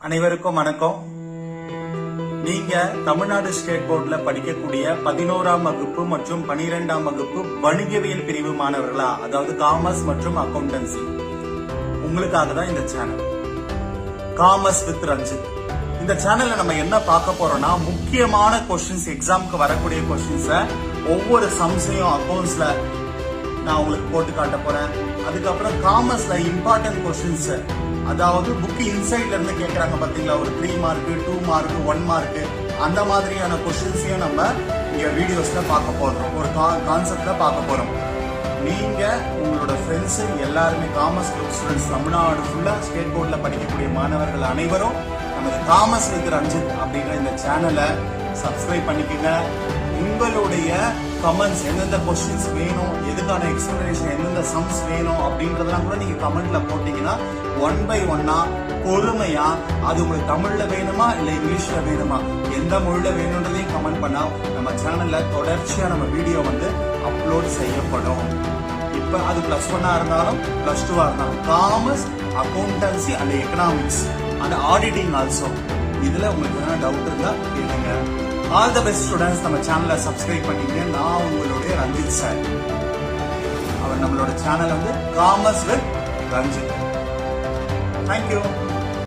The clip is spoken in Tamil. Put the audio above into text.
அனைவருக்கும் வணக்கம். நீங்க தமிழ்நாடு ஸ்டேட் போர்ட்ல படிக்கக்கூடிய 11ஆம் வகுப்பு மற்றும் 12ஆம் வகுப்பு வணிகவியல் பிரிவு மாணவர்களா, அதாவது காமர்ஸ் மற்றும் அக்கவுண்டன்சி, உங்களுக்காக தான் இந்த சேனல் காமர்ஸ் வித் ரஞ்சித். இந்த சேனல்ல நம்ம என்ன பார்க்க போறோம்னா, முக்கியமான கொஸ்டின்ஸ், எக்ஸாமுக்கு வரக்கூடிய கொஸ்டின்ஸ ஒவ்வொரு சம்ஸையும் அக்கவுண்ட்ஸ்ல நான் உங்களுக்கு போட்டு காட்ட போறேன். அதுக்கப்புறம் காமர்ஸ்ல இம்பார்ட்டன்ட் கொஸ்டின்ஸ், அதாவது புக் இன்சைட்ல இருந்து கேட்கறாங்க பாத்தீங்களா, ஒரு 3 மார்க் 2 மார்க் 1 மார்க், அந்த மாதிரியான கொஸ்டின்ஸையும் நம்ம இங்க வீடியோஸ்ல பார்க்க போறோம், ஒரு கான்செப்ட்ல பார்க்க போறோம். நீங்க உங்களோட ஃப்ரெண்ட்ஸ் எல்லாருமே காமர்ஸ் குரூப் ஸ்டூடெண்ட்ஸ், தமிழ்நாடு ஃபுல்லா ஸ்டேட் போர்ட்ல படிக்கக்கூடிய மாணவர்கள் அனைவரும் நமது காமர்ஸ் வித் ரஞ்சித் அப்படிங்கிற இந்த சேனலை சப்ஸ்கிரைப் பண்ணிக்கங்க. உங்களுடைய கமெண்ட்ஸ், எந்தெந்த கொஸ்டின்ஸ் வேணும், எதுக்கான எக்ஸ்பிளனேஷன், எந்தெந்த சம்ஸ் வேணும் அப்படின்றதெல்லாம் கூட நீங்க கமெண்ட்ல போட்டீங்கன்னா 1 by 1 பொறுமையா, அது உங்களுக்கு தமிழ்ல வேணுமா இல்ல இங்கிலீஷ்ல வேணுமா, எந்த மொழியில வேணும்ன்றதையும் கமெண்ட் பண்ணா நம்ம சேனல்ல தொடர்ச்சியா நம்ம வீடியோ அப்லோட் செய்யப்படும். இப்ப அது +1 இருந்தாலும் +2 இருந்தாலும், commerce, accountancy and economics and auditing also, இதுல உங்களுக்கு என்ன டவுட் இருந்தா கேளுங்க. All the best students. நம்ம சேனலை சப்ஸ்கிரைப் பண்ணீங்க. நான் உங்களுடைய ரஞ்சித் சார். அவர் நம்மளோட channel commerce with Ranjith. Thank you.